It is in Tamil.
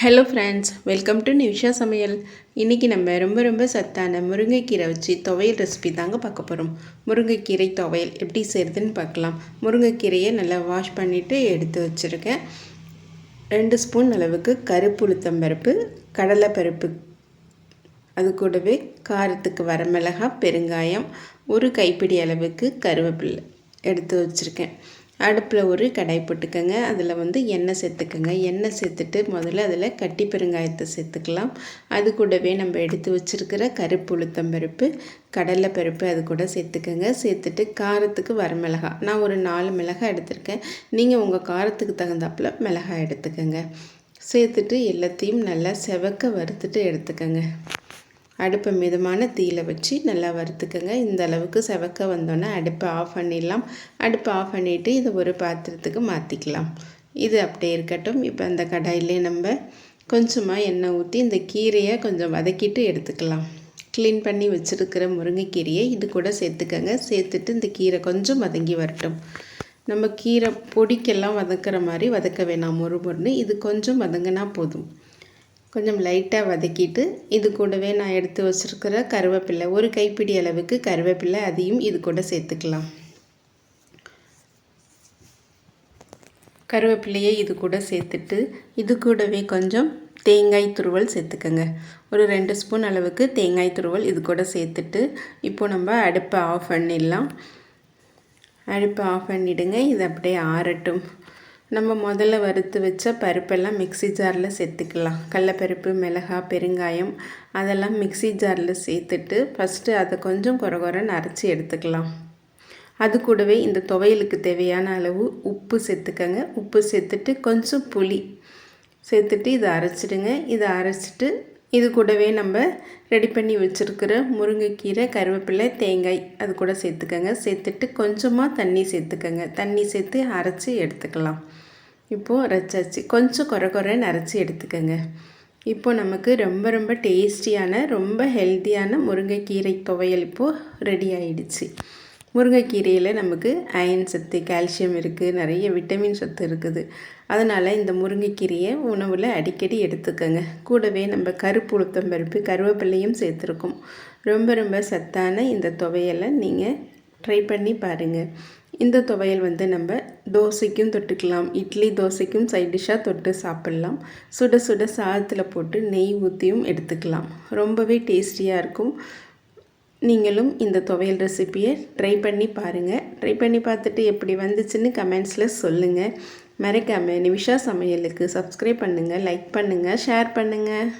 Hello friends, welcome to Nivisha சமையல். இன்றைக்கி நம்ம ரொம்ப சத்தான முருங்கைக்கீரை வச்சு துவையல் ரெசிபி தாங்க பார்க்க போகிறோம். முருங்கைக்கீரை துவையல் எப்படி செய்கிறதுன்னு பார்க்கலாம். முருங்கைக்கீரையை நல்லா வாஷ் பண்ணிவிட்டு எடுத்து வச்சுருக்கேன். 2 ஸ்பூன் அளவுக்கு கருப்புளுத்தம்பருப்பு, கடலைப்பருப்பு, அது கூடவே காரத்துக்கு வரமிளகாய், பெருங்காயம், 1 கைப்பிடி அளவுக்கு கருவேப்பிலை எடுத்து வச்சுருக்கேன். அடுப்பில் ஒரு கடாய் போட்டுக்கோங்க. அதில் எண்ணெய் சேர்த்துக்கோங்க. எண்ணெய் சேர்த்துட்டு முதல்ல அதில் கட்டி பெருங்காயத்தை சேர்த்துக்கலாம். அது கூடவே நம்ம எடுத்து வச்சுருக்கிற கருப்பு உளுத்தம்பருப்பு, கடலைப்பருப்பு அது கூட சேர்த்துக்கோங்க. சேர்த்துட்டு காரத்துக்கு வரமிளகாய், நான் ஒரு 4 மிளகாய் எடுத்திருக்கேன். நீங்கள் உங்கள் காரத்துக்கு தகுந்தாப்பில் மிளகாய் எடுத்துக்கோங்க. சேர்த்துட்டு எல்லாத்தையும் நல்லா செவக்க வறுத்துட்டு எடுத்துக்கோங்க. அடுப்பை மிதமான தீயில் வச்சு நல்லா வறுத்துக்கோங்க. இந்த அளவுக்கு செவக்க வந்தோன்னே அடுப்பை ஆஃப் பண்ணிடலாம். அடுப்பை ஆஃப் பண்ணிவிட்டு இதை ஒரு பாத்திரத்துக்கு மாற்றிக்கலாம். இது அப்படியே இருக்கட்டும். இப்போ அந்த கடாயிலே நம்ம கொஞ்சமாக எண்ணெய் ஊற்றி இந்த கீரையை கொஞ்சம் வதக்கிட்டு எடுத்துக்கலாம். க்ளீன் பண்ணி வச்சுருக்கிற முருங்கைக்கீரையை இது கூட சேர்த்துக்கோங்க. சேர்த்துட்டு இந்த கீரை கொஞ்சம் வதங்கி வரட்டும். நம்ம கீரை பொடிக்கெல்லாம் வதக்கிற மாதிரி வதக்க வேணாம். முறுமுறுன்னு இது கொஞ்சம் வதங்கினா போதும். கொஞ்சம் லைட்டாக வதக்கிட்டு இது கூடவே நான் எடுத்து வச்சுருக்கிற கருவேப்பிலை, 1 கைப்பிடி அளவுக்கு கருவேப்பிலை, அதையும் இது கூட சேர்த்துக்கலாம். கருவேப்பிலையை இது கூட சேர்த்துட்டு இது கூடவே கொஞ்சம் தேங்காய் துருவல் சேர்த்துக்கோங்க. ஒரு 2 ஸ்பூன் அளவுக்கு தேங்காய் துருவல் இது கூட சேர்த்துட்டு இப்போ நம்ம அடுப்பை ஆஃப் பண்ணிடலாம். அடுப்பை ஆஃப் பண்ணிவிடுங்க. இது அப்படியே ஆறட்டும். நம்ம முதல்ல வறுத்து வச்ச பருப்பெல்லாம் மிக்ஸி ஜாரில் சேர்த்துக்கலாம். கடலைப்பருப்பு, மிளகாய், பெருங்காயம் அதெல்லாம் மிக்ஸி ஜாரில் சேர்த்துட்டு ஃபஸ்ட்டு அதை கொஞ்சம் கொரகொரன்னு அரைச்சி எடுத்துக்கலாம். அது கூடவே இந்த துவையலுக்கு தேவையான அளவு உப்பு சேர்த்துக்கங்க. உப்பு சேர்த்துட்டு கொஞ்சம் புளி சேர்த்துட்டு இதை அரைச்சிடுங்க. இதை அரைச்சிட்டு இது கூடவே நம்ம ரெடி பண்ணி வச்சுருக்கிற முருங்கைக்கீரை, கருவேப்பிலை, தேங்காய் அது கூட சேர்த்துக்கங்க. சேர்த்துட்டு கொஞ்சமாக தண்ணி சேர்த்துக்கங்க. தண்ணி சேர்த்து அரைச்சி எடுத்துக்கலாம். இப்போது அரைச்சாச்சு. கொஞ்சம் கொரன்னு அரைச்சி எடுத்துக்கோங்க. இப்போது நமக்கு ரொம்ப டேஸ்டியான, ரொம்ப ஹெல்த்தியான முருங்கைக்கீரை துவையல் இப்போது ரெடி ஆகிடுச்சு. முருங்கைக்கீரையில் நமக்கு அயன் சத்து, கால்சியம் இருக்குது, நிறைய விட்டமின் சத்து இருக்குது. அதனால் இந்த முருங்கைக்கீரையை உணவில் அடிக்கடி எடுத்துக்கோங்க. கூடவே நம்ம கருப்பு உளுத்தம்பருப்பு, கருவேப்பிலையும் சேர்த்துருக்கோம். ரொம்ப சத்தான இந்த துவையலை நீங்கள் ட்ரை பண்ணி பாருங்கள். இந்த துவையல் நம்ம தோசைக்கும் தொட்டுக்கலாம், இட்லி தோசைக்கும் சைட் டிஷ்ஷாக தொட்டு சாப்பிட்லாம். சுட சுட சாதத்தில் போட்டு நெய் ஊற்றியும் எடுத்துக்கலாம். ரொம்பவே டேஸ்டியாக இருக்கும். நீங்களும் இந்த துவையல் ரெசிப்பியை ட்ரை பண்ணி பாருங்கள். ட்ரை பண்ணி பார்த்துட்டு எப்படி வந்துச்சுன்னு கமெண்ட்ஸில் சொல்லுங்கள். மறக்காமல் நிவிஷா சமையலுக்கு சப்ஸ்கிரைப் பண்ணுங்கள், லைக் பண்ணுங்கள், ஷேர் பண்ணுங்கள்.